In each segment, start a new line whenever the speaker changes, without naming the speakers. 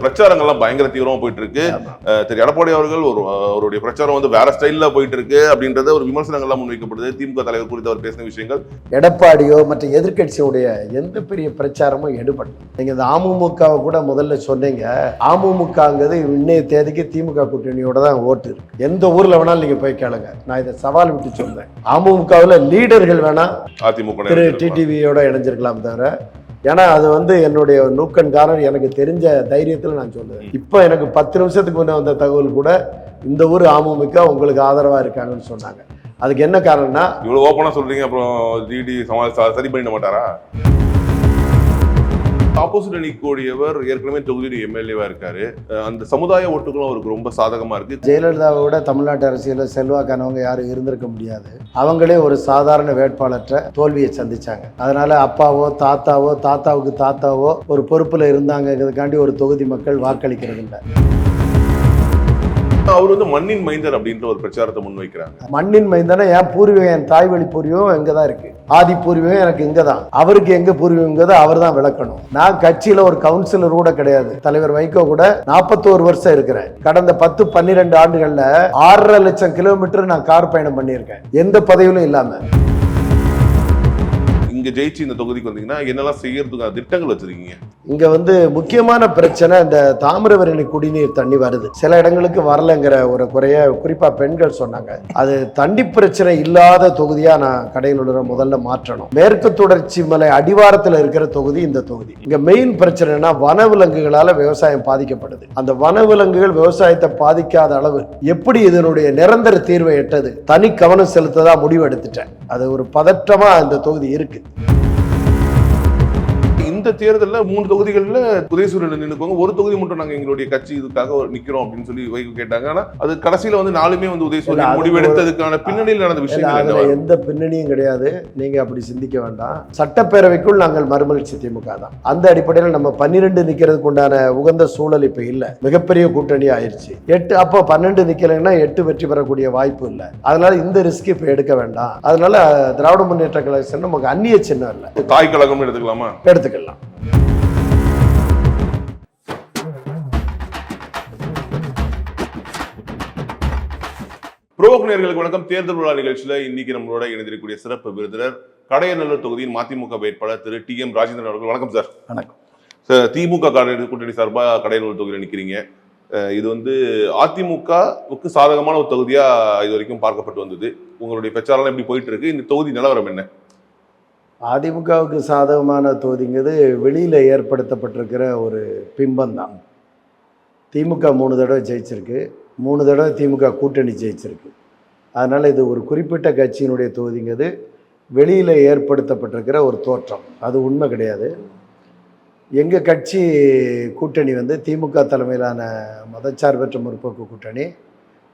பிரச்சாரங்கள்லாம் பயங்கர தீவிரமா போயிட்டு இருக்கு. திரு எடப்பாடி அவர்கள் அவருடைய பிரச்சாரம் வந்து வேற ஸ்டைல்ல போயிட்டு இருக்கு அப்படின்றத ஒரு விமர்சனங்கள்லாம் முன்வைக்கப்படுது. திமுக தலைவர் குறித்து அவர் பேசின விஷயங்கள்,
எடப்பாடியோ மற்ற எதிர்கட்சியுடைய எந்த பெரிய பிரச்சாரமும் எடுபடும். நீங்க இந்த அமமுகவை கூட முதல்ல சொன்னீங்க. அமமுகங்கிறது இன்னைய தேதிக்கு திமுக கூட்டணியோட தான் ஓட்டு இருக்கு. எந்த ஊர்ல வேணாலும் நீங்க போய் கேளுங்க. நான் இதை சவால் விட்டு சொல்றேன். அமமுகவில் லீடர்கள் வேணா
அதிமுக
திரு டிடிவியோட இணைஞ்சிருக்கலாம் தவிர, ஏன்னா அது வந்து என்னுடைய நூக்கன்காரர் எனக்கு தெரிஞ்ச தைரியத்தில் நான் சொல்லுவேன். இப்போ எனக்கு 10 நிமிஷத்துக்கு முன்னே வந்த தகவல் கூட இந்த ஊர் அமமுக உங்களுக்கு ஆதரவா இருக்காங்கன்னு சொன்னாங்க. அதுக்கு என்ன காரணம்னா,
இவ்வளவு ஓப்பனா சொல்றீங்க, அப்புறம் டிடி சரி பண்ணிட மாட்டாரா? ஆப்போசிட் அணிக்கூடியவர் ஏற்கனவே தொகுதியில் எம்எல்ஏவா இருக்காரு. அந்த சமுதாய ஓட்டுகளும் அவருக்கு ரொம்ப சாதகமா இருக்கு.
ஜெயலலிதாவை விட தமிழ்நாட்டு அரசியலில் செல்வாக்கானவங்க யாரும் இருந்திருக்க முடியாது. அவங்களே ஒரு சாதாரண வேட்பாளற்ற தோல்வியை சந்திச்சாங்க. அதனால அப்பாவோ தாத்தாவுக்கு தாத்தாவோ ஒரு பொறுப்புல இருந்தாங்கிறதுக்காண்டி ஒரு தொகுதி மக்கள் வாக்களிக்கிறது இல்லை.
அவர் வந்து மண்ணின் மைந்தர் அப்படின்ற ஒரு பிரச்சாரத்தை முன்வைக்கிறாங்க.
மண்ணின் மைந்தனா என் பூர்வீகம், என் தாய் வழி பூர்வீகம் எங்கதான் இருக்கு. ஆதி பூர்வீகம் எனக்கு இங்கதான். அவருக்கு எங்க பூர்வீகங்கிறத அவர் தான் விளக்கணும். நான் கட்சியில ஒரு கவுன்சிலர் கூட கிடையாது. தலைவர் வைகோ கூட 41 வருஷம் இருக்கிறேன். கடந்த 10-12 ஆண்டுகள்ல 6.5 லட்சம் கிலோமீட்டர் நான் கார் பயணம் பண்ணியிருக்கேன், எந்த பதவியிலும் இல்லாம.
இங்க ஜெயிச்சு இந்த தொகுதிக்கு வந்தீங்கன்னா என்னெல்லாம் செய்யறதுக்கு திட்டங்கள் வச்சிருக்கீங்க?
இங்க வந்து முக்கியமான பிரச்சனை, இந்த தாமிரபரணி குடிநீர் தண்ணி வருது, சில இடங்களுக்கு வரலங்கிற ஒரு குறைய குறிப்பா பெண்கள் சொன்னாங்க. அது தண்ணி பிரச்சனை இல்லாத தொகுதியா நான் கடையிலுள்ள முதல்ல மாற்றணும். மேற்கு தொடர்ச்சி மலை அடிவாரத்தில் இருக்கிற தொகுதி இந்த தொகுதி. இங்க மெயின் பிரச்சனைனா வனவிலங்குகளால விவசாயம் பாதிக்கப்படுது. அந்த வனவிலங்குகள் விவசாயத்தை பாதிக்காத அளவு எப்படி இதனுடைய நிரந்தர தீர்வை எட்டது, தனி கவனம் செலுத்ததா முடிவு எடுத்துட்டேன். அது ஒரு பதற்றமா இந்த தொகுதி இருக்கு.
இந்த தேர்தலில் 3 தொகுதிகளில் உதயசூரியன் நின்னுக்கோங்க, ஒரு தொகுதி மட்டும் நாங்க எங்களுடைய கட்சி இதுக்காக நிக்கிறோம் அப்படின்னு சொல்லி வைகோ கேட்டாங்க. ஆனா அது கடைசியில வந்து 4மே வந்து உதயசூரியன் முடிவெடுத்ததுக்கான பின்னணியில் நடந்த விஷயங்கள்
எந்த பின்னணியும் கிடையாது. நீங்க அப்படி சிந்திக்க வேண்டாம். சட்டப்பேரவைக்குள் நாங்கள் மறுமலர்ச்சி திமுக தான். அந்த அடிப்படையில் நம்ம 12 நிக்கிறதுக்கு உண்டான உகந்த சூழல் இப்ப இல்ல. மிகப்பெரிய கூட்டணி ஆயிடுச்சு. 8 அப்போ 12 நிக்கலைன்னா 8 வெற்றி பெறக்கூடிய வாய்ப்பு இல்லை. அதனால இந்த ரிஸ்க் இப்ப எடுக்க வேண்டாம். அதனால திராவிட முன்னேற்ற கழகம் நமக்கு அந்நிய சின்னம் இல்லை.
தாய் கழகம் எடுத்துக்கலாமா?
எடுத்துக்கலாம்.
புரோக்னர்களுக்கு வணக்கம். தேர்தல் விழா நிகழ்ச்சியில இன்னைக்கு நம்மளோட இணைந்திருக்கக்கூடிய சிறப்பு விருந்தினர் கடையநல்லூர் தொகுதியின் மதிமுக வேட்பாளர் திரு TM ராஜேந்திரன் அவர்கள். வணக்கம் சார்.
வணக்கம்
சார். திமுக கூட்டணி சார்பா கடையநல்லூர் தொகுதியில் நிற்கிறீங்க. இது வந்து அதிமுகவுக்கு சாதகமான ஒரு தொகுதியா இது வரைக்கும் பார்க்கப்பட்டு வந்தது. உங்களுடைய பிரச்சாரம் எப்படி போயிட்டு இருக்கு? இந்த தொகுதி நிலவரம் என்ன?
அதிமுகவுக்கு சாதகமான தொகுதிங்கிறது வெளியில ஏற்படுத்தப்பட்டிருக்கிற ஒரு பிம்பம் தான். திமுக 3 தடவை ஜெயிச்சிருக்கு, 3 தடவை திமுக கூட்டணி ஜெயிச்சிருக்கு. அதனால் இது ஒரு குறிப்பிட்ட கட்சியினுடைய தொகுதிங்கிறது வெளியில் ஏற்படுத்தப்பட்டிருக்கிற ஒரு தோற்றம், அது உண்மை கிடையாது. எங்கள் கட்சி கூட்டணி வந்து திமுக தலைமையிலான மதச்சார்பற்ற முற்போக்கு கூட்டணி.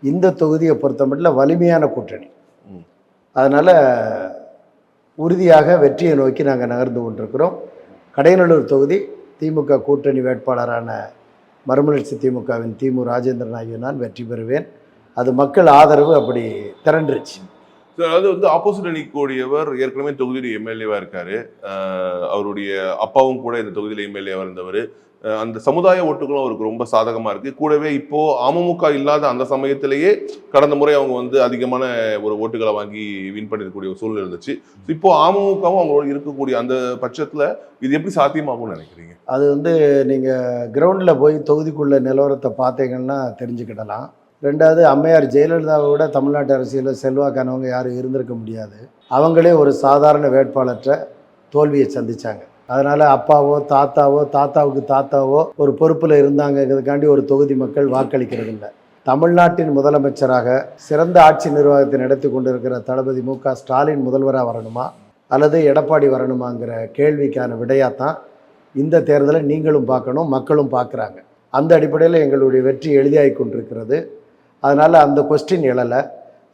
இந்த தொகுதியை பொறுத்தமட்டில் வலிமையான கூட்டணி. அதனால் உறுதியாக வெற்றியை நோக்கி நாங்கள் நகர்ந்து கொண்டிருக்கிறோம். கடையநல்லூர் தொகுதி திமுக கூட்டணி வேட்பாளரான மறுமலர்ச்சி திமுகவின் திமு ராஜேந்திரன் ஆகிய நான் வெற்றி பெறுவேன். அது மக்கள் ஆதரவு அப்படி திரண்டுருச்சு.
அதாவது வந்து ஆப்போசிட் அணிக்கூடியவர் ஏற்கனவே தொகுதியில் எம்எல்ஏவா இருக்காரு. அவருடைய அப்பாவும் கூட இந்த தொகுதியில் எம்எல்ஏவா இருந்தவர். அந்த சமுதாய ஓட்டுகளும் அவருக்கு ரொம்ப சாதகமா இருக்கு. கூடவே இப்போ அமமுக இல்லாத அந்த சமயத்திலேயே கடந்த முறை அவங்க வந்து அதிகமான ஒரு ஓட்டுகளை வாங்கி வின் பண்ணிருக்கக்கூடிய ஒரு சூழ்நிலை இருந்துச்சு. இப்போ அமமுகவும் அவங்களோட இருக்கக்கூடிய அந்த பட்சத்துல இது எப்படி சாத்தியமாகும்னு நினைக்கிறீங்க?
அது வந்து நீங்க கிரவுண்ட்ல போய் தொகுதிக்குள்ள நிலவரத்தை பார்த்தீங்கன்னா தெரிஞ்சுக்கிடலாம். ரெண்டாவது, அம்மையார் ஜெயலலிதாவை விட தமிழ்நாட்டு அரசியலில் செல்வாக்கானவங்க யாரும் இருந்திருக்க முடியாது. அவங்களே ஒரு சாதாரண வேட்பாளற்ற தோல்வியை சந்திச்சாங்க. அதனால அப்பாவோ தாத்தாவுக்கு தாத்தாவோ ஒரு பொறுப்புல இருந்தாங்கிறதுக்காண்டி ஒரு தொகுதி மக்கள் வாக்களிக்கிறது இல்லை. தமிழ்நாட்டின் முதலமைச்சராக சிறந்த ஆட்சி நிர்வாகத்தை நடத்தி கொண்டிருக்கிற தளபதி மு.க. ஸ்டாலின் முதல்வராக வரணுமா அல்லது எடப்பாடி வரணுமாங்கிற கேள்விக்கான விடையாத்தான் இந்த தேர்தலை நீங்களும் பார்க்கணும், மக்களும் பார்க்குறாங்க. அந்த அடிப்படையில் எங்களுடைய வெற்றி எளிதாகி கொண்டிருக்கிறது. அதனால் அந்த கொஸ்டின் எழலை.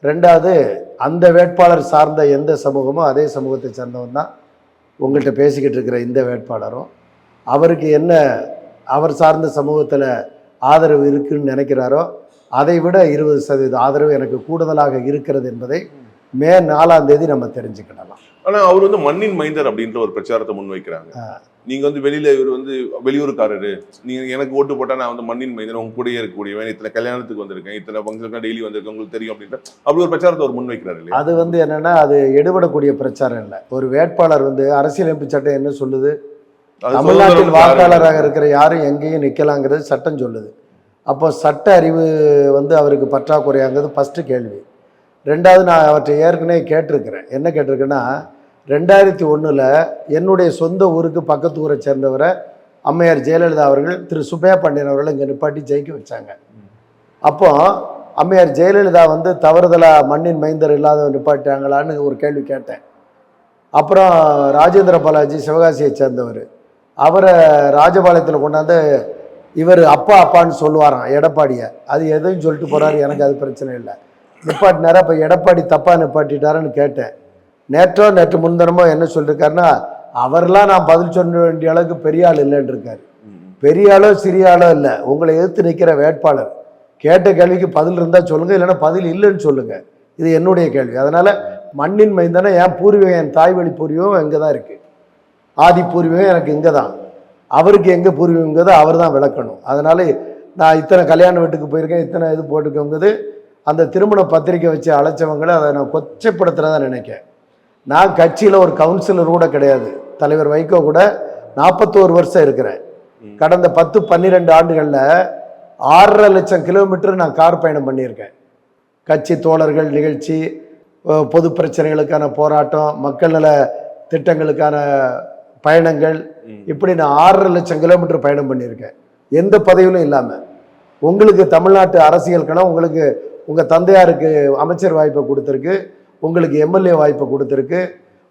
ரெண்டாவது, அந்த வேட்பாளர் சார்ந்த எந்த சமூகமோ அதே சமூகத்தை சேர்ந்தவன் தான் உங்கள்கிட்ட பேசிக்கிட்டு இருக்கிற இந்த வேட்பாளரும். அவருக்கு என்ன அவர் சார்ந்த சமூகத்தில் ஆதரவு இருக்குன்னு நினைக்கிறாரோ அதை விட 20% ஆதரவு எனக்கு கூடுதலாக இருக்கிறது என்பதை மே 4ஆம் தேதி நம்ம தெரிஞ்சுக்கிடலாம்.
ஆனால் அவர் வந்து மண்ணின் மைந்தர் அப்படின்ற ஒரு பிரச்சாரத்தை முன்வைக்கிறாங்க. நீங்க வந்து வெளியில இவர் வந்து வெளியூருக்காரரு, நீங்க எனக்கு ஓட்டு போட்டா நான் வந்து மண்ணின் மைந்தன், உங்க கூடயே இருக்கக்கூடியவன், இத்தனை கல்யாணத்துக்கு வந்திருக்கேன், இத்தனை ஃபங்க்ஷனுக்கு டெய்லி வந்திருக்கேன், உங்களுக்கு தெரியும் அப்படின்ற அப்படி ஒரு பிரச்சாரத்தை அவர் முன்வைக்கிறாரு இல்லையா?
அது வந்து என்னன்னா, அது எடுபடக்கூடிய பிரச்சாரம் இல்லை. ஒரு வேட்பாளர் வந்து அரசியலமைப்பு சட்டம் என்ன சொல்லுது? தமிழ்நாட்டில் வாக்காளராக இருக்கிற யாரும் எங்கேயும் நிற்கலாங்கிறது சட்டம் சொல்லுது. அப்போ சட்ட அறிவு வந்து அவருக்கு பற்றாக்குறையாங்கிறது ஃபஸ்ட்டு கேள்வி. ரெண்டாவது, நான் அவற்றை ஏற்கனவே கேட்டிருக்கிறேன். என்ன கேட்டிருக்கேன்னா, 2001 என்னுடைய சொந்த ஊருக்கு பக்கத்து ஊரை சேர்ந்தவரை அம்மையார் ஜெயலலிதா அவர்கள் திரு சுப்பையா பாண்டியன் அவர்கள் இங்கே நிப்பாட்டி ஜெயிக்க வச்சாங்க. அப்போ அம்மையார் ஜெயலலிதா வந்து தவறுதலாக மண்ணின் மைந்தர் இல்லாத நிப்பாட்டாங்களான்னு ஒரு கேள்வி கேட்டேன். அப்புறம் ராஜேந்திர பாலாஜி சிவகாசியை சேர்ந்தவர், அவரை ராஜபாளையத்தில் கொண்டாந்து இவர் அப்பா அப்பான்னு சொல்லுவாராம் எடப்பாடியை. அது எதையும் சொல்லிட்டு போகிறாரு, எனக்கு அது பிரச்சனை இல்லை. நிப்பாட்டினாரா? இப்போ எடப்பாடி தப்பாக நிப்பாட்டிட்டாருன்னு கேட்டேன். நேற்று முன்தினமோ என்ன சொல்லியிருக்காருன்னா, அவரெல்லாம் நான் பதில் சொல்ல வேண்டிய அளவுக்கு பெரிய ஆள் இல்லைன்னு இருக்காரு. பெரிய ஆளோ சிறிய ஆளோ இல்லை, உங்களை எதிர்த்து நிற்கிற வேட்பாளர். கேட்ட கேள்விக்கு பதில் இருந்தால் சொல்லுங்கள், இல்லைன்னா பதில் இல்லைன்னு சொல்லுங்கள். இது என்னுடைய கேள்வி. அதனால் மண்ணின் மைந்தானே என் பூர்வீகம், என் தாய்வழி பூர்வீகம் இங்கே தான் இருக்குது. ஆதி பூர்வீகம் எனக்கு இங்கே தான். அவருக்கு எங்கே பூர்வீகங்கிறது அவர் தான் விளக்கணும். அதனால் நான் இத்தனை கல்யாண வீட்டுக்கு போயிருக்கேன், இத்தனை இது போட்டுக்கோங்கிறது அந்த திருமண பத்திரிக்கை வச்சு அழைச்சவங்களை அதை நான் கொச்சைப்படுத்துகிறதா நினைக்கிறேன். நான் கட்சியில் ஒரு கவுன்சிலர் கூட கிடையாது. தலைவர் வைகோ கூட 41 வருஷம் இருக்கிறேன். கடந்த 10-12 ஆண்டுகளில் 6.5 லட்சம் கிலோமீட்டர் நான் கார் பயணம் பண்ணியிருக்கேன். கட்சி தோழர்கள் நிகழ்ச்சி, பொது பிரச்சனைகளுக்கான போராட்டம், மக்கள் நல திட்டங்களுக்கான பயணங்கள், இப்படி நான் 6.5 லட்சம் கிலோமீட்டர் பயணம் பண்ணியிருக்கேன், எந்த பதவியிலும் இல்லாமல். உங்களுக்கு தமிழ்நாட்டு அரசியல் கணம், உங்களுக்கு உங்கள் தந்தையாருக்கு அமைச்சர் வாய்ப்பை கொடுத்துருக்கு, உங்களுக்கு எம்எல்ஏ வாய்ப்பை கொடுத்துருக்கு,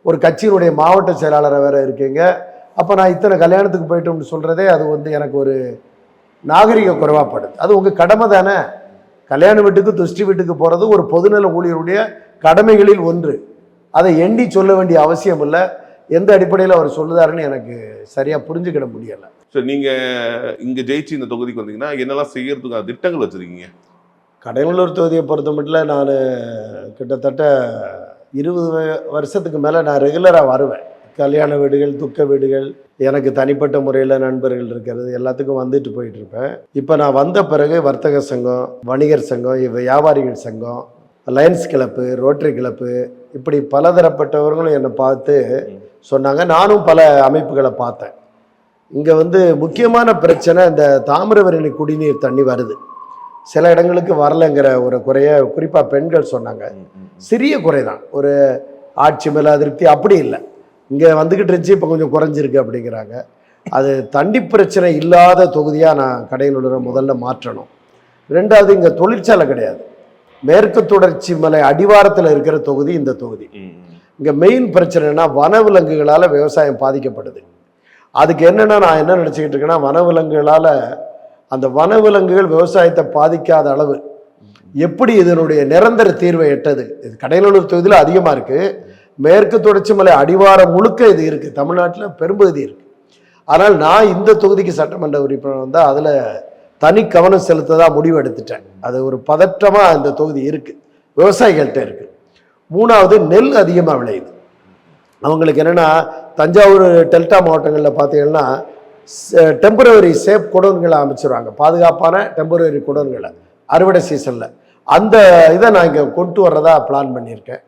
ஒரு கட்சியினுடைய மாவட்ட செயலாளரை வேற இருக்கீங்க. அப்போ நான் இத்தனை கல்யாணத்துக்கு போயிட்டோம்னு சொல்கிறதே அது வந்து எனக்கு ஒரு நாகரிக குறைவாப்படுது. அது உங்கள் கடமை தானே. கல்யாண வீட்டுக்கு துஷ்டி வீட்டுக்கு போகிறது ஒரு பொதுநல ஊழியருடைய கடமைகளில் ஒன்று. அதை எண்ணி சொல்ல வேண்டிய அவசியம் இல்லை. எந்த அடிப்படையில் அவர் சொல்லுதாருன்னு எனக்கு சரியாக புரிஞ்சுக்கிட முடியலை.
ஸோ நீங்கள் இங்கே ஜெயிச்சு இந்த தொகுதிக்கு வந்தீங்கன்னா என்னெல்லாம் செய்யறதுக்கான திட்டங்கள் வச்சுருக்கீங்க?
கடலூர் தொகுதியை பொறுத்த மட்டும் நான் கிட்டத்தட்ட 20 வருஷத்துக்கு மேலே நான் ரெகுலராக வருவேன். கல்யாண வீடுகள், துக்க வீடுகள், எனக்கு தனிப்பட்ட முறையில் நண்பர்கள் இருக்கிறது, எல்லாத்துக்கும் வந்துட்டு போயிட்டு இருப்பேன். இப்போ நான் வந்த பிறகு வர்த்தக சங்கம், வணிகர் சங்கம், வியாபாரிகள் சங்கம், லயன்ஸ் கிளப்பு, ரோட்டரி கிளப்பு, இப்படி பலதரப்பட்டவர்களும் என்னை பார்த்து சொன்னாங்க. நானும் பல அமைப்புகளை பார்த்தேன். இங்கே வந்து முக்கியமான பிரச்சனை, இந்த தாமிரபரணி குடிநீர் தண்ணி வருது, சில இடங்களுக்கு வரலைங்கிற ஒரு குறைய குறிப்பாக பெண்கள் சொன்னாங்க. சிறிய குறை தான், ஒரு ஆட்சி மேலே அதிருப்தி அப்படி இல்லை. இங்கே வந்துக்கிட்டு இருந்துச்சு, இப்போ கொஞ்சம் குறைஞ்சிருக்கு அப்படிங்கிறாங்க. அது தண்ணி பிரச்சனை இல்லாத தொகுதியாக நான் கடையநல்லூரை முதல்ல மாற்றணும். ரெண்டாவது, இங்கே தொழிற்சாலை கிடையாது. மேற்கு தொடர்ச்சி மலை அடிவாரத்தில் இருக்கிற தொகுதி இந்த தொகுதி. இங்கே மெயின் பிரச்சனைனா வனவிலங்குகளால் விவசாயம் பாதிக்கப்படுது. அதுக்கு என்னென்னா, நான் என்ன நினச்சிக்கிட்டு இருக்கேன்னா, வனவிலங்குகளால் அந்த வனவிலங்குகள் விவசாயத்தை பாதிக்காத அளவு எப்படி இதனுடைய நிரந்தர தீர்வை எட்டது. இது கடையநல்லூர் தொகுதியில் அதிகமாக இருக்குது. மேற்கு தொடர்ச்சி மலை அடிவாரம் முழுக்க இது இருக்குது, தமிழ்நாட்டில் பெரும்பகுதி இருக்குது. ஆனால் நான் இந்த தொகுதிக்கு சட்டமன்ற உறுப்பினர் வந்தால் அதில் தனி கவனம் செலுத்ததாக முடிவு எடுத்துட்டேன். அது ஒரு பதற்றமாக இந்த தொகுதி இருக்குது, விவசாயிகள்கிட்ட இருக்குது. மூணாவது, நெல் அதிகமாக விளையுது. அவங்களுக்கு என்னென்னா, தஞ்சாவூர் டெல்டா மாவட்டங்களில் பார்த்தீங்கன்னா டெம்பரவரி சேஃப் குடோன்களை அமைச்சிருவாங்க, பாதுகாப்பான டெம்பரவரி குடோன்களை அறுவடை சீசனில். அந்த இதை நான் இங்கே கொண்டு வர்றதா பிளான் பண்ணியிருக்கேன்.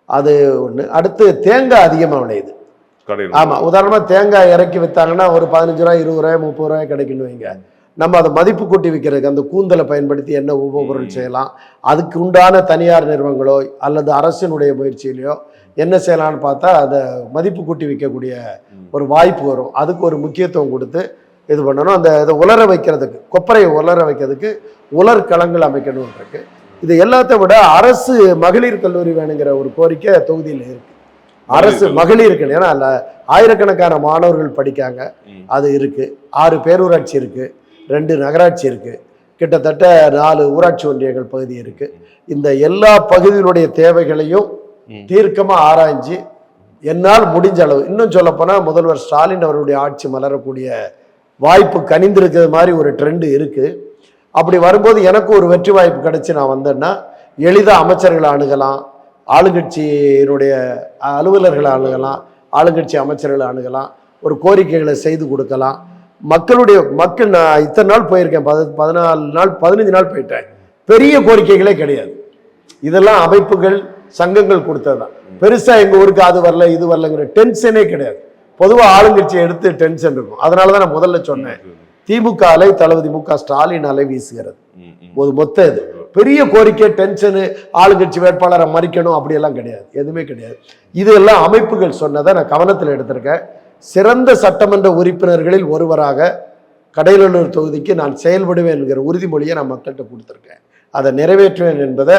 அது ஒன்று. அடுத்து, தேங்காய் அதிகமாக விளையுது. ஆமாம், உதாரணமாக தேங்காய் இறக்கி விற்றாங்கன்னா ஒரு 15 ரூபாய், 20 ரூபாய், 30 ரூபாய் கிடைக்குன்னு வைங்க. நம்ம அதை மதிப்பு கூட்டி விற்கிறதுக்கு அந்த கூந்தலை பயன்படுத்தி என்ன உபபொருள் செய்யலாம், அதுக்கு உண்டான தனியார் நிறுவனங்களோ அல்லது அரசினுடைய முயற்சியிலையோ என்ன செய்யலான்னு பார்த்தா அதை மதிப்பு கூட்டி விற்கக்கூடிய ஒரு வாய்ப்பு வரும். அதுக்கு ஒரு முக்கியத்துவம் கொடுத்து இது பண்ணணும். அந்த இதை உலர வைக்கிறதுக்கு, கொப்பரையை உலர வைக்கிறதுக்கு உலர் களங்கள் அமைக்கணும்னு இருக்கு. இது எல்லாத்த விட அரசு மகளிர் கல்லூரி வேணுங்கிற ஒரு கோரிக்கை தொகுதியில் இருக்கு. அரசு மகளிருக்கு, ஏன்னா அதில் ஆயிரக்கணக்கான மாணவர்கள் படிக்காங்க, அது இருக்கு. 6 பேரூராட்சி இருக்கு, 2 நகராட்சி இருக்கு, கிட்டத்தட்ட 4 ஊராட்சி ஒன்றியங்கள் பகுதி இருக்கு. இந்த எல்லா பகுதிகளுடைய தேவைகளையும் தீர்க்கமாக ஆராய்ஞ்சு என்னால் முடிஞ்ச அளவு, இன்னும் சொல்லப்போனால் முதல்வர் ஸ்டாலின் அவருடைய ஆட்சி மலரக்கூடிய வாய்ப்பு கனிந்திருக்கிறது மாதிரி ஒரு ட்ரெண்டு இருக்கு. அப்படி வரும்போது எனக்கு ஒரு வெற்றி வாய்ப்பு கிடைச்சி நான் வந்தேன்னா எளிதாக அமைச்சர்களை அணுகலாம், ஆளுங்கட்சியினுடைய அலுவலர்களை அணுகலாம், ஆளுங்கட்சி அமைச்சர்களை அணுகலாம். ஒரு கோரிக்கைகளை செய்து கொடுக்கலாம். மக்கள் நான் இத்தனை நாள் போயிருக்கேன், 14 நாள் 15 நாள் போயிட்டேன், பெரிய கோரிக்கைகளே கிடையாது. இதெல்லாம் அமைப்புகள் சங்கங்கள் கொடுத்ததுதான். பெருசா எங்க ஊருக்கு அது வரல இது வரலங்கிற டென்ஷனே கிடையாது. பொதுவாக ஆளுங்கட்சியை எடுத்து டென்ஷன் இருக்கும். அதனாலதான் நான் முதல்ல சொன்னேன், திமுக அலை தளபதி மு க ஸ்டாலின் அலை வீசுகிறது. ஒரு மொத்த இது பெரிய கோரிக்கை டென்ஷனு ஆளுங்கட்சி வேட்பாளரை மறிக்கணும் அப்படியெல்லாம் கிடையாது, எதுவுமே கிடையாது. இதெல்லாம் அமைப்புகள் சொன்னதை நான் கவனத்தில் எடுத்திருக்கேன். சிறந்த சட்டமன்ற உறுப்பினர்களில் ஒருவராக கடையநல்லூர் தொகுதிக்கு நான் செயல்படுவேன் என்கிற உறுதிமொழியை நான் மக்கள்கிட்ட கொடுத்துருக்கேன். அதை நிறைவேற்றுவேன் என்பதை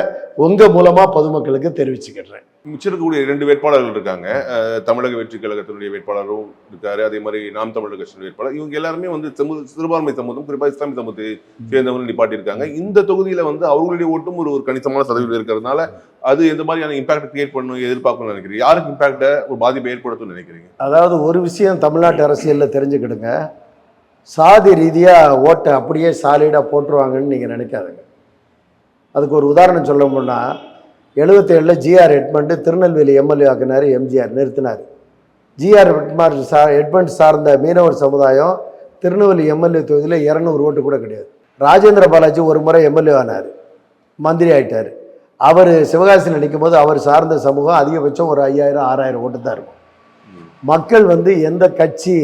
உங்க மூலமா பொதுமக்களுக்கு தெரிவிச்சுக்கிறேன்.
மிச்சிருக்கக்கூடிய 2 வேட்பாளர்கள் இருக்காங்க. தமிழக வெற்றி கழகத்தினுடைய வேட்பாளரும் இருக்காரு, அதே மாதிரி நாம் தமிழர் கட்சியின் வேட்பாளர். இவங்க எல்லாருமே வந்து சிறுபான்மை சமூகம், குறிப்பாக இஸ்லாமிய சமூகத்தை சேர்ந்தவங்க நிப்பாட்டியிருக்காங்க. இந்த தொகுதியில வந்து அவர்களுடைய ஓட்டும் ஒரு கணிசமான சதவீதம் இருக்கிறதுனால அது எந்த மாதிரியான இம்பாக்ட் கிரியேட் பண்ணணும் எதிர்பார்க்கணும்னு நினைக்கிறீங்க? யாருக்கு இம்பாக்ட ஒரு பாதிப்பை ஏற்படுத்தும்னு நினைக்கிறீங்க?
அதாவது ஒரு விஷயம் தமிழ்நாட்டு அரசியலில் தெரிஞ்சுக்கிடுங்க, சாதி ரீதியா ஓட்டை அப்படியே சாலிடா போட்டுருவாங்கன்னு நீங்க நினைக்காதுங்க. அதுக்கு ஒரு உதாரணம் சொல்ல போனா, 77 ஜிஆர் எட்மண்ட் திருநெல்வேலி எம்எல்ஏ ஆக்கினார், எம்ஜிஆர் நிறுத்தினார். ஜிஆர் எட்மண்ட் சார்ந்த மீனவர் சமுதாயம் திருநெல்வேலி எம்எல்ஏ தொகுதியில் 200 ஓட்டு கூட கிடையாது. ராஜேந்திர பாலாஜி ஒரு முறை எம்எல்ஏ ஆனார், மந்திரி ஆயிட்டார். அவர் சிவகாசியில் நிற்கும் போது அவர் சார்ந்த சமூகம் அதிகபட்சம் ஒரு 5000 6000 ஓட்டு தான் இருக்கும். மக்கள் வந்து எந்த கட்சி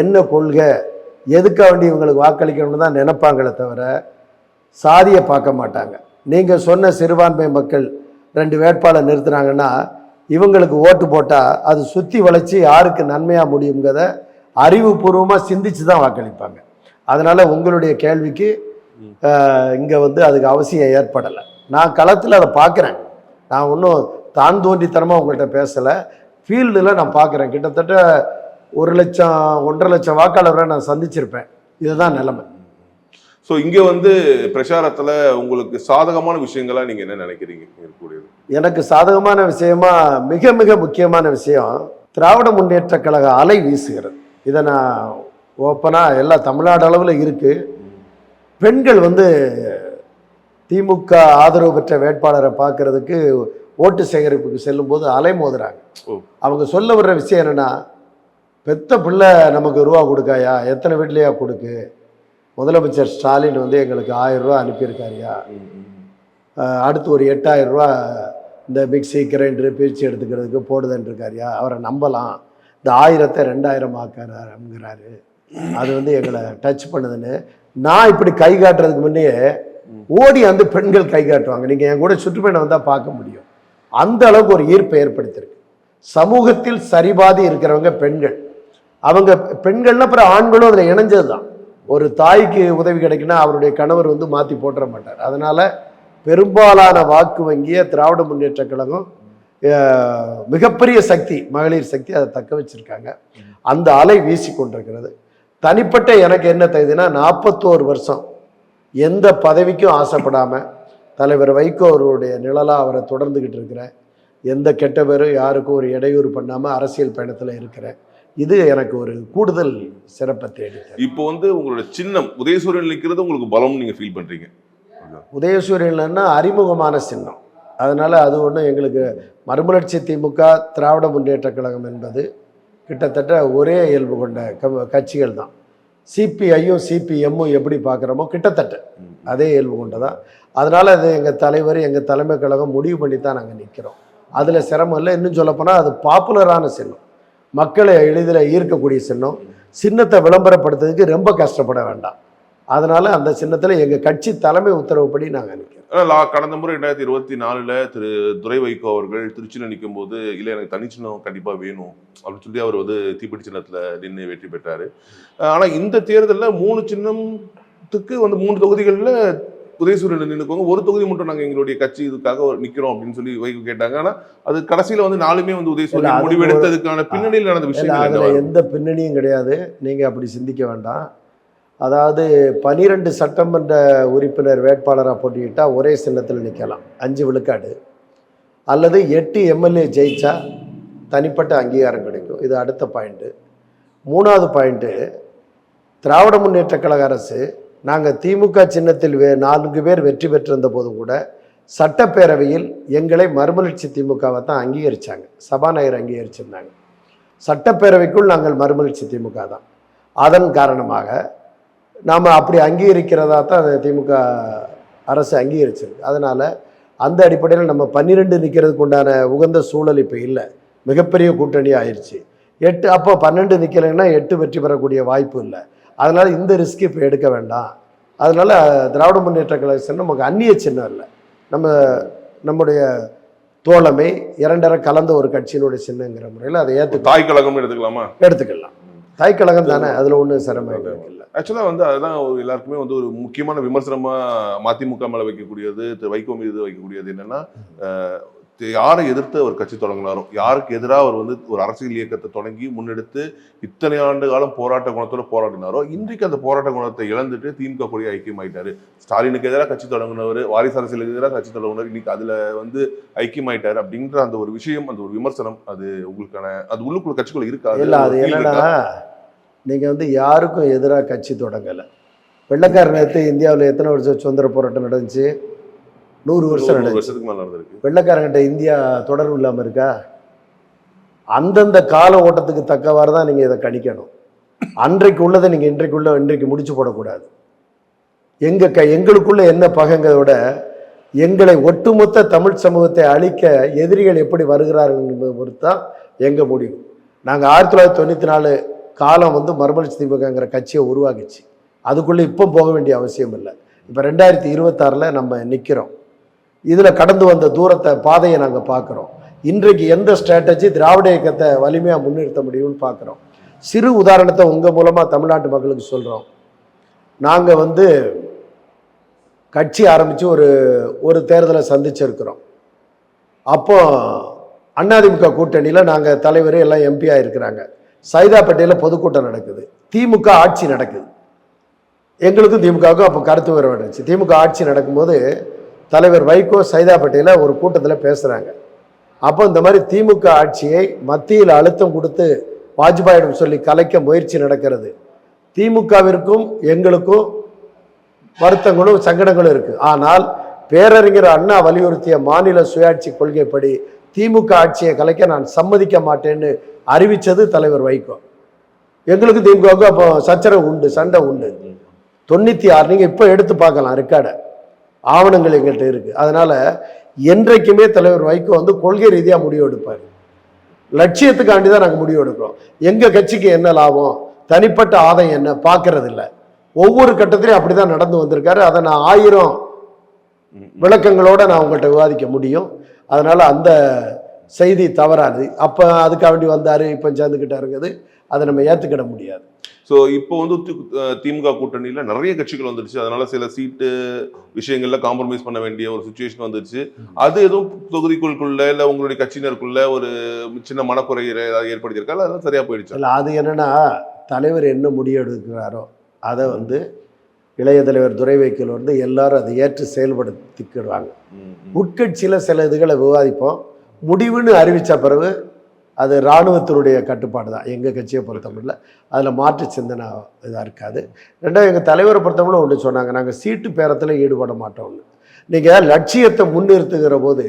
என்ன கொள்கை எதுக்காக வேண்டி இவங்களுக்கு வாக்களிக்கணும்னு தான் நினைப்பாங்களே தவிர சாதியை பார்க்க மாட்டாங்க. நீங்கள் சொன்ன சிறுபான்மை மக்கள் 2 வேட்பாளர் நிறுத்துனாங்கன்னா இவங்களுக்கு ஓட்டு போட்டால் அது சுற்றி வளைச்சி யாருக்கு நன்மையாக முடியுங்கிறத அறிவுபூர்வமாக சிந்திச்சு தான் வாக்களிப்பாங்க. அதனால் உங்களுடைய கேள்விக்கு இங்கே வந்து அதுக்கு அவசியம் ஏற்படலை. நான் களத்தில் அதை பார்க்குறேன். நான் ஒன்றும் தான் தோன்றித்தனமாக உங்கள்கிட்ட பேசலை, ஃபீல்டில் நான் பார்க்குறேன். கிட்டத்தட்ட 1 லட்சம் 1.5 லட்சம் வாக்காளரை நான் சந்திச்சிருப்பேன். இதுதான் நிலைமை.
ஸோ இங்கே வந்து பிரச்சாரத்தில் உங்களுக்கு சாதகமான விஷயங்களா நீங்கள் என்ன நினைக்கிறீங்க?
எனக்கு சாதகமான விஷயமா மிக மிக முக்கியமான விஷயம், திராவிட முன்னேற்ற கழக அலை வீசுகிறது. இதை நான் ஓப்பனாக எல்லா தமிழ்நாடு அளவில் இருக்கு. பெண்கள் வந்து திமுக ஆதரவு பெற்ற வேட்பாளரை பார்க்கறதுக்கு ஓட்டு சேகரிப்புக்கு செல்லும் போது அலை மோதுறாங்க. அவங்க சொல்ல வர்ற விஷயம் என்னன்னா, பெத்த பிள்ளை நமக்கு ரூபா கொடுக்காயா, எத்தனை வீட்லையா கொடுக்கு, முதலமைச்சர் ஸ்டாலின் வந்து எங்களுக்கு 1000 ரூபா அனுப்பியிருக்காருயா, அடுத்து ஒரு 8000 ரூபா இந்த மிக்சி கிரைண்டரு பிரித்து எடுத்துக்கிறதுக்கு போடுதுன்னு இருக்காருயா, அவரை நம்பலாம், இந்த 1000-ஐ 2000 ஆக்குறாருங்கிறாரு, அது வந்து எங்களை டச் பண்ணுதுன்னு நான் இப்படி கை காட்டுறதுக்கு முன்னையே ஓடி வந்து பெண்கள் கை காட்டுவாங்க. நீங்கள் என் கூட சுற்றுப்பயணம் வந்தால் பார்க்க முடியும். அந்த அளவுக்கு ஒரு ஈர்ப்பை ஏற்படுத்தியிருக்கு. சமூகத்தில் சரிபாதி இருக்கிறவங்க பெண்கள். அவங்க பெண்கள்னா அப்புறம் ஆண்களும் அதில் இணைஞ்சது தான். ஒரு தாய்க்கு உதவி கிடைக்குன்னா அவருடைய கணவர் வந்து மாற்றி போட்டுற மாட்டார். அதனால் பெரும்பாலான வாக்கு வங்கிய திராவிட முன்னேற்ற கழகம் மிகப்பெரிய சக்தி, மகளிர் சக்தி, அதை தக்க வச்சிருக்காங்க. அந்த அலை வீசி கொண்டிருக்கிறது. தனிப்பட்ட எனக்கு என்ன தகுதினா, 41 வருஷம் எந்த பதவிக்கும் ஆசைப்படாமல் தலைவர் வைகோ அவருடைய நிழலாக அவரை தொடர்ந்துக்கிட்டு இருக்கிறேன். எந்த கெட்ட பேரும் யாருக்கும் ஒரு இடையூறு பண்ணாமல் அரசியல் பயணத்தில் இருக்கிறேன். இது எனக்கு ஒரு கூடுதல் சிறப்பை தேடி.
இப்போ வந்து உங்களோட சின்னம் உதயசூரியன் நிற்கிறது உங்களுக்கு பலம் நீங்க ஃபீல் பண்றீங்க?
உதயசூரியன்லன்னா அறிமுகமான சின்னம். அதனால அது ஒன்றும் எங்களுக்கு மறுமலர்ச்சி திமுக திராவிட முன்னேற்ற கழகம் என்பது கிட்டத்தட்ட ஒரே இயல்பு கொண்ட கட்சிகள் தான். சிபிஐயும் சிபிஎம்மும் எப்படி பார்க்குறோமோ கிட்டத்தட்ட அதே இயல்பு கொண்டதான். அதனால் அது எங்கள் தலைவர் எங்கள் தலைமை கழகம் முடிவு பண்ணி தான் நாங்கள் நிற்கிறோம். அதில் சிரமம் இல்லை. இன்னும் சொல்லப்போனால் அது பாப்புலரான சின்னம், மக்களை எளிதில் ஈர்க்கக்கூடிய சின்னம். சின்னத்தை விளம்பரப்படுத்துறதுக்கு ரொம்ப கஷ்டப்பட வேண்டாம். அதனால் அந்த சின்னத்தில் எங்கள் கட்சி தலைமை உத்தரவுப்படி நாங்கள் நிற்கிறோம்.
கடந்த முறை 2024 திரு துரை வைகோ அவர்கள் திருச்சியில் நிற்கும் போது இல்லை எனக்கு தனி சின்னம் கண்டிப்பாக வேணும் அப்படின்னு சொல்லி அவர் வந்து தீப்பெட்டி சின்னத்தில் நின்று வெற்றி பெற்றார். ஆனால் இந்த தேர்தலில் 3 சின்னத்துக்கு வந்து 3 தொகுதிகளில் உதயசூரியன் நின்றுக்கோங்க, ஒரு தொகுதி மட்டும் நாங்கள் எங்களுடைய கட்சி இதுக்காக நிற்கிறோம் அப்படின்னு சொல்லி வைகோ கேட்டாங்க. ஆனால் அது கடைசியில் வந்து 4மே வந்து உதயசூரியன் முடிவெடுத்ததுக்கான பின்னணியில் நடந்த விஷயம்.
அதில் எந்த பின்னணியும் கிடையாது, நீங்கள் அப்படி சிந்திக்க வேண்டாம். அதாவது 12 சட்டமன்ற உறுப்பினர் வேட்பாளராக போட்டிக்கிட்டால் ஒரே சின்னத்தில் நிற்கலாம், 5 விழுக்காடு, அல்லது 8 எம்எல்ஏ ஜெயிச்சா தனிப்பட்ட அங்கீகாரம் கிடைக்கும். இது அடுத்த பாயிண்ட்டு. 3வது பாயிண்ட்டு, திராவிட முன்னேற்ற கழக அரசு நாங்கள் திமுக சின்னத்தில் 4 பேர் வெற்றி பெற்றிருந்த போது கூட சட்டப்பேரவையில் எங்களை மறுமலர்ச்சி திமுகவை தான் அங்கீகரித்தாங்க, சபாநாயகர் அங்கீகரிச்சிருந்தாங்க. சட்டப்பேரவைக்குள் நாங்கள் மறுமலர்ச்சி திமுக தான். அதன் காரணமாக நாம் அப்படி அங்கீகரிக்கிறதா தான் அதை திமுக அரசு அங்கீகரிச்சிருக்கு. அதனால் அந்த அடிப்படையில் நம்ம 12 நிற்கிறதுக்கு உண்டான உகந்த சூழல் இப்போ இல்லை. மிகப்பெரிய கூட்டணி ஆயிடுச்சு. 8 அப்போ 12 நிற்கலைன்னா 8 வெற்றி பெறக்கூடிய வாய்ப்பு இல்லை. அதனால் இந்த ரிஸ்க் இப்போ எடுக்க வேண்டாம். அதனால் திராவிட முன்னேற்ற கழக சின்னம் நமக்கு அந்நிய சின்னம் இல்லை. நம்முடைய தோழமை இரண்டரை கலந்த ஒரு கட்சியினுடைய சின்னங்கிற முறையில் அதை
தாய் கழகம் எடுத்துக்கலாமா?
எடுத்துக்கலாம். தாய் கழகம் தானே, அதில் ஒன்றும் சிரமம் இல்லை.
ஆக்சுவலாக வந்து அதுதான் எல்லாருக்குமே வந்து ஒரு முக்கியமான விமர்சனமாக மதிமுக மேலே வைக்கக்கூடியது, வைகோ மீது வைக்கக்கூடியது என்னன்னா, யாரை எதிர்த்து அவர் கட்சி தொடங்கினாரோ, யாருக்கு எதிராக அவர் வந்து ஒரு அரசியல் இயக்கத்தை தொடங்கி முன்னெடுத்து இத்தனை ஆண்டு காலம் போராட்ட குணத்தோட போராடினாரோ, இன்றைக்கு அந்த போராட்ட குணத்தை இழந்துட்டு திமுக கூட ஐக்கியமாயிட்டாரு. ஸ்டாலினுக்கு எதிராக கட்சி தொடங்கினவர், வாரிசு அரசியலுக்கு எதிராக கட்சி தொடங்கினவர், இன்னைக்கு அதுல வந்து ஐக்கியமாயிட்டாரு அப்படின்ற அந்த ஒரு விஷயம், அந்த ஒரு விமர்சனம், அது உங்களுக்கான அது உள்ளுக்குள்ள கட்சிக்குள்ள இருக்காது.
இல்லை, அது என்னன்னா, நீங்க வந்து யாருக்கும் எதிராக கட்சி தொடங்கலை. வெள்ளைக்கார நேரத்து இந்தியாவில் எத்தனை வருஷம் சுதந்திர போராட்டம் நடந்துச்சு? 100 வருஷம்
வருஷத்துக்கு மேல நடந்திருக்கு.
வெள்ளைக்காரங்கிட்ட இந்தியா தொடர்பு இல்லாமல் இருக்கா? அந்தந்த கால ஓட்டத்துக்கு தக்கவாறு தான் நீங்கள் இதை கணிக்கணும். அன்றைக்கு உள்ளதை நீங்கள் இன்றைக்கு முடிச்சு போடக்கூடாது. எங்களுக்குள்ள என்ன பகைங்கிறத விட எங்களை ஒட்டுமொத்த தமிழ் சமூகத்தை அழிக்க எதிரிகள் எப்படி வருகிறார்கள் என்பது பொறுத்து தான் எங்கள் முடிவு. நாங்கள் 1994 காலம் வந்து மறுமலர்ச்சி திமுகங்கிற கட்சியை உருவாக்கிச்சு. அதுக்குள்ளே இப்போ போக வேண்டிய அவசியம் இல்லை. இப்போ 2026 நம்ம நிற்கிறோம். இதில் கடந்து வந்த பாதையை நாங்கள் பார்க்குறோம். இன்றைக்கு எந்த ஸ்ட்ராட்டஜி திராவிட இயக்கத்தை வலிமையாக முன்னிறுத்த முடியும்னு பார்க்குறோம். சிறு உதாரணத்தை உங்கள் மூலமாக தமிழ்நாட்டு மக்களுக்கு சொல்கிறோம். நாங்கள் வந்து கட்சி ஆரம்பித்து ஒரு தேர்தலை சந்திச்சிருக்கிறோம். அப்போ அதிமுக கூட்டணியில் நாங்கள் தலைவர் எல்லாம் எம்பியாக இருக்கிறாங்க. சைதாப்பேட்டையில் பொதுக்கூட்டம் நடக்குது. திமுக ஆட்சி நடக்குது. எங்களுக்கும் திமுகவுக்கும் அப்போ கருத்து வேறு வந்துச்சு. திமுக ஆட்சி நடக்கும்போது தலைவர் வைகோ சைதாப்பேட்டையில் ஒரு கூட்டத்தில் பேசுகிறாங்க. அப்போ இந்த மாதிரி திமுக ஆட்சியை மத்தியில் அழுத்தம் கொடுத்து வாஜ்பாயிடம் சொல்லி கலைக்க முயற்சி நடக்கிறது. திமுகவிற்கும் எங்களுக்கும் வருத்தங்களும் சங்கடங்களும் இருக்குது. ஆனால் பேரறிஞர் அண்ணா வலியுறுத்திய மாநில சுயாட்சி கொள்கைப்படி திமுக ஆட்சியை கலைக்க நான் சம்மதிக்க மாட்டேன்னு அறிவித்தது தலைவர் வைகோ. எங்களுக்கு திமுகவுக்கும் அப்போ சச்சரவு உண்டு, சண்டை உண்டு. 96 நீங்கள் இப்போ எடுத்து பார்க்கலாம் ரெக்கார்டை, ஆவணங்கள் எங்கள்கிட்ட இருக்குது. அதனால் என்றைக்குமே தலைவர் வைகோ வந்து கொள்கை ரீதியாக முடிவு எடுப்பார். லட்சியத்துக்காண்டி தான் நாங்கள் முடிவு எடுக்கிறோம். எங்கள் கட்சிக்கு என்ன லாபம், தனிப்பட்ட ஆதாயம் என்ன பார்க்கறது இல்லை. ஒவ்வொரு கட்டத்திலையும் அப்படி தான் நடந்து வந்திருக்காரு. அதை நான் 1000 விளக்கங்களோடு நான் உங்கள்கிட்ட விவாதிக்க முடியும். அதனால் அந்த செய்தி தவறாது. அப்போ அதுக்காக வேண்டி வந்தார், இப்போ சேர்ந்துக்கிட்டாருங்கிறது அதை நம்ம ஏற்றுக்கிட முடியாது.
ஸோ இப்போ வந்து திமுக கூட்டணியில் நிறைய கட்சிகள் வந்துடுச்சு. அதனால சில சீட்டு விஷயங்கள்ல காம்ப்ரமைஸ் பண்ண வேண்டிய ஒரு சுச்சுவேஷன் வந்துடுச்சு. அது எதுவும் தொகுதிக்குள்ள இல்லை உங்களுடைய கட்சியினருக்குள்ள ஒரு சின்ன மனக்குறை ஏதாவது ஏற்படுத்தியிருக்கா? அதெல்லாம் சரியா போயிடுச்சு? இல்லை, அது
என்னன்னா, தலைவர் என்ன முடிவு எடுக்கிறாரோ அதை வந்து இளைய தலைவர் துரை வைக்கல் வந்து எல்லாரும் அதை ஏற்று செயல்படுத்திக்கிடுவாங்க. உட்கட்சியில் சில இதுகளை விவாதிப்போம். முடிவுன்னு அறிவித்த பிறகு அது இராணுவத்தினுடைய கட்டுப்பாடு தான். எங்கள் கட்சியை பொறுத்தவரையில் அதில் மாற்று சிந்தனை இதாக இருக்காது. ரெண்டாவது, எங்கள் தலைவரை பொறுத்தவரை ஒன்று சொன்னாங்க, நாங்கள் சீட்டு பேரத்தில் ஈடுபட மாட்டோம்னு. நீங்கள் லட்சியத்தை முன்னிறுத்துகிற போது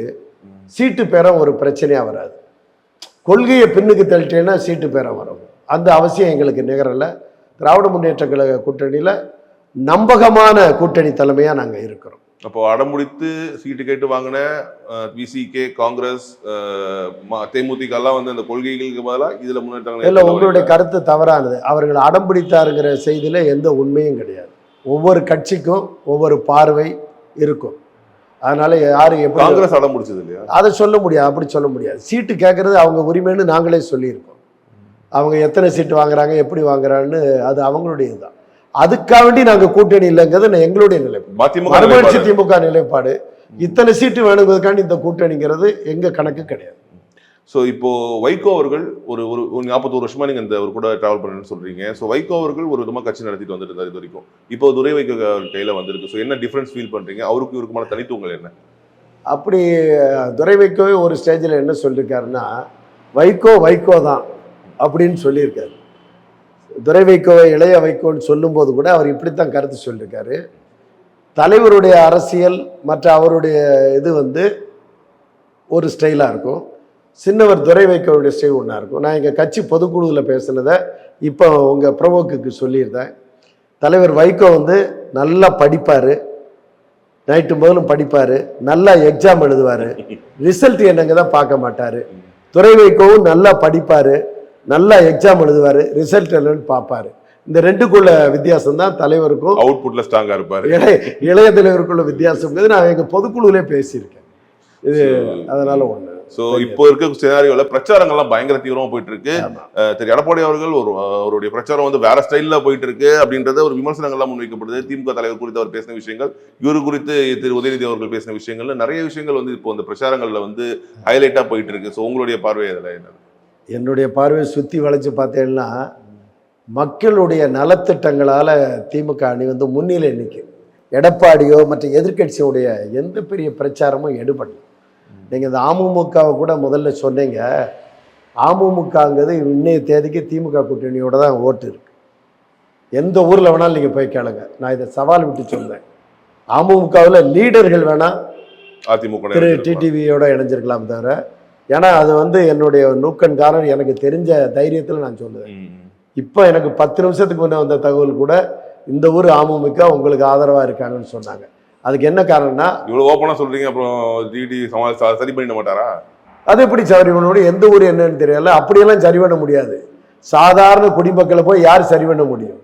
சீட்டு பேரம் ஒரு பிரச்சனையாக வராது. கொள்கையை பின்னுக்கு தள்ளிட்டேன்னா சீட்டு பேரம் வரும். அந்த அவசியம் எங்களுக்கு நிகரலை. திராவிட முன்னேற்ற கழக கூட்டணியில் நம்பகமான கூட்டணி தலைமையாக நாங்கள் இருக்கிறோம்.
அப்போ அடமுடித்து சீட்டு கேட்டு வாங்கின விசிகே, காங்கிரஸ், தேமுதிக எல்லாம் வந்து அந்த கொள்கைகளுக்கு பதிலாக இதில் முன்னேற்றாங்க.
இல்லை, உங்களுடைய கருத்து தவறானது. அவர்கள் அடம்பிடித்தாருங்கிற செய்தியில் எந்த உண்மையும் கிடையாது. ஒவ்வொரு கட்சிக்கும் ஒவ்வொரு பார்வை இருக்கும். அதனால யாரும் எப்படி
காங்கிரஸ் அடம் முடிச்சது இல்லையா,
அதை சொல்ல முடியாது. அப்படி சொல்ல முடியாது. சீட்டு கேட்கறது அவங்க உரிமைன்னு நாங்களே சொல்லியிருக்கோம். அவங்க எத்தனை சீட்டு வாங்குறாங்க, எப்படி வாங்குறாங்கன்னு அது அவங்களுடைய தான். அதுக்காக வேண்டி நாங்கள் கூட்டணி இல்லைங்கிறது எங்களுடைய நிலைப்பாடு, மறுமலர்ச்சி திமுக நிலைப்பாடு. இத்தனை சீட்டு வேணுங்கிறதுக்காண்டி இந்த கூட்டணிங்கிறது எங்க கணக்கு கிடையாது.
ஸோ இப்போ வைகோ அவர்கள் ஒரு 41 வருஷமா நீங்க இந்த ஒரு கூட டிராவல் பண்ணுன்னு சொல்றீங்க. ஸோ வைகோ அவர்கள் ஒரு விதமா கட்சி நடத்திட்டு வந்துட்டு இருந்தார் இது வரைக்கும். இப்போ துரை வைகோ கையில வந்திருக்கு. ஸோ என்ன டிஃபரன்ஸ் ஃபீல் பண்றீங்க? அவருக்கு இவருக்குமான தனித்துவங்கள் என்ன?
அப்படி துரை வைகோவே ஒரு ஸ்டேஜில் என்ன சொல்லியிருக்காருன்னா, வைகோ தான் அப்படின்னு சொல்லியிருக்காரு. துரை வைகோவை இளைய வைகோன்னு சொல்லும்போது கூட அவர் இப்படித்தான் கருத்து சொல்லியிருக்காரு. தலைவருடைய அரசியல் மற்ற அவருடைய இது வந்து ஒரு ஸ்டைலாக இருக்கும். சின்னவர் துரை வைக்கோடைய ஸ்டே ஒன்றா இருக்கும். நான் எங்கள் கட்சி பொதுக்குழுவில் பேசுனதை இப்போ உங்கள் பிரவோக்குக்கு சொல்லியிருந்தேன். தலைவர் வைகோ வந்து நல்லா படிப்பார், நைட்டு முதலும் படிப்பார், நல்லா எக்ஸாம் எழுதுவார், ரிசல்ட் என்னங்க தான் பார்க்க மாட்டார். துரை வைகோவும் நல்லா படிப்பார், நல்லா எக்ஸாம் எழுதுவார், ரிசல்ட் என்னன்னு பார்ப்பாரு. இந்த ரெண்டுக்குள்ள வித்தியாசம் தான் தலைவருக்கும்
அவுட்புட்ல ஸ்ட்ராங்கா இருப்பாரு.
இளைய தலைவருக்குள்ள வித்தியாசம் நான் எங்க பொதுக்குழுவிலே பேசியிருக்கேன். இது அதனால ஒண்ணு.
சோ இப்போ இருக்க சினாரியோல பிரச்சாரங்கள்லாம் பயங்கர தீவிரமா போயிட்டு இருக்கு. திரு எடப்பாடி அவர்கள் அவருடைய பிரச்சாரம் வந்து வேற ஸ்டைல்ல போயிட்டு இருக்கு அப்படின்றத ஒரு விமர்சனங்கள்லாம் முன்வைக்கப்படுது. திமுக தலைவர் குறித்து அவர் பேசின விஷயங்கள், இவரு குறித்து திரு உதயநிதி அவர்கள் பேசின விஷயங்கள்ல நிறைய விஷயங்கள் வந்து இப்போ இந்த பிரச்சாரங்கள்ல வந்து ஹைலைட்டா போயிட்டு இருக்கு. ஸோ உங்களுடைய பார்வை அதில் என்ன?
என்னுடைய பார்வையை சுத்தி வளைச்சு பார்த்தேன்னா, மக்களுடைய நலத்திட்டங்களால திமுக அணி வந்து முன்னிலை நிற்கும். எடப்பாடியோ மற்ற எதிர்கட்சியுடைய எந்த பெரிய பிரச்சாரமும் எடுபடல. நீங்கள் இந்த அமமுகவை கூட முதல்ல சொன்னீங்க. அமமுகங்கிறது இன்னைய தேதிக்கு திமுக கூட்டணியோட தான் ஓட்டு இருக்கு. எந்த ஊரில் வேணாலும் நீங்கள் போய் கேளுங்க. நான் இதை சவால் விட்டு சொன்னேன். அமமுகவில் லீடர்கள் வேணால்
அதிமுக
திரு டிடிவியோட இணைஞ்சிருக்கலாம் தவிர, ஏன்னா அது வந்து என்னுடைய நூக்கன்காரர் எனக்கு தெரிஞ்ச தைரியத்தில் நான் சொல்லுவேன். இப்போ எனக்கு 10 நிமிஷத்துக்கு முன்னே வந்த தகவல் கூட இந்த ஊர் அமமுக உங்களுக்கு ஆதரவாக இருக்காங்கன்னு சொன்னாங்க. அதுக்கு என்ன காரணம்னா,
இவ்வளோ ஓப்பனாக சொல்றீங்க, அப்புறம் டிடி சரி பண்ணிட மாட்டாரா?
அது எப்படி சரி பண்ண முடியும்? எந்த ஊர் என்னன்னு தெரியல. அப்படியெல்லாம் சரி பண்ண முடியாது. சாதாரண குடிமக்களை போய் யார் சரி பண்ண முடியும்?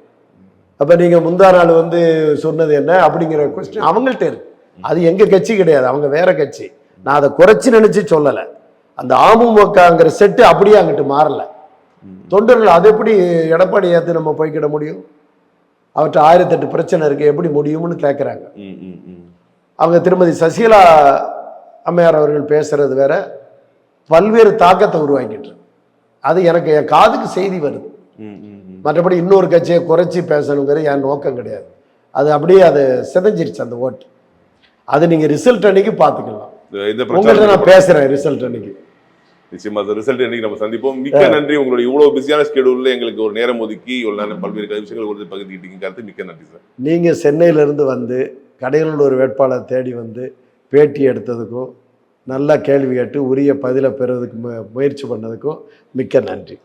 அப்போ நீங்கள் முந்தா நாள் வந்து சொன்னது என்ன அப்படிங்கிற கொஸ்டின் அவங்கள்ட்ட இருக்கு. அது எங்கள் கட்சி கிடையாது, அவங்க வேற கட்சி. நான் அதை குறைச்சி நினைச்சு சொல்லலை. அந்த அமமுகங்கிற செட்டு அப்படியே அங்கிட்டு மாறல. தொண்டர்கள் அதை எப்படி எடப்பாடி ஏற்று நம்ம போய்க்கிட முடியும்? அவற்றை 1008 பிரச்சனை இருக்கு, எப்படி முடியும்னு கேட்குறாங்க. அவங்க திருமதி சசிகலா அம்மையார் அவர்கள் பேசுறது வேற பல்வேறு தாக்கத்தை உருவாக்கிட்டு, அது எனக்கு என் காதுக்கு செய்தி வருது. மற்றபடி இன்னொரு கட்சியை குறைச்சி பேசணுங்கிறது என் நோக்கம் கிடையாது. அது அப்படியே அது சிதைஞ்சிருச்சு அந்த ஓட்டு. அது நீங்க ரிசல்ட் அன்னைக்கு பார்த்துக்கலாம். உங்கள்கிட்ட நான் பேசுறேன் ரிசல்ட் அன்னைக்கு.
நிச்சயமா அந்த ரிசல்ட் அன்னைக்கு நம்ம சந்திப்போம். மிக்க நன்றி. உங்களுடைய இவ்வளவு பிஸியான ஸ்கெடியூல்ல எங்களுக்கு ஒரு நேரம் ஒதுக்கி இவ்வளவு பல்வேறு விஷயங்கள் ஒரு பகிர்ந்துக்கிட்டீங்க. கருத்து மிக்க நன்றி சார்.
நீங்க சென்னையில இருந்து வந்து கடையில் ஒரு வேட்பாளர் தேடி வந்து பேட்டி எடுத்ததுக்கும், நல்லா கேள்வி கேட்டு உரிய பதிலை பெறுவதற்கு முயற்சி பண்ணதுக்கும் மிக்க நன்றி.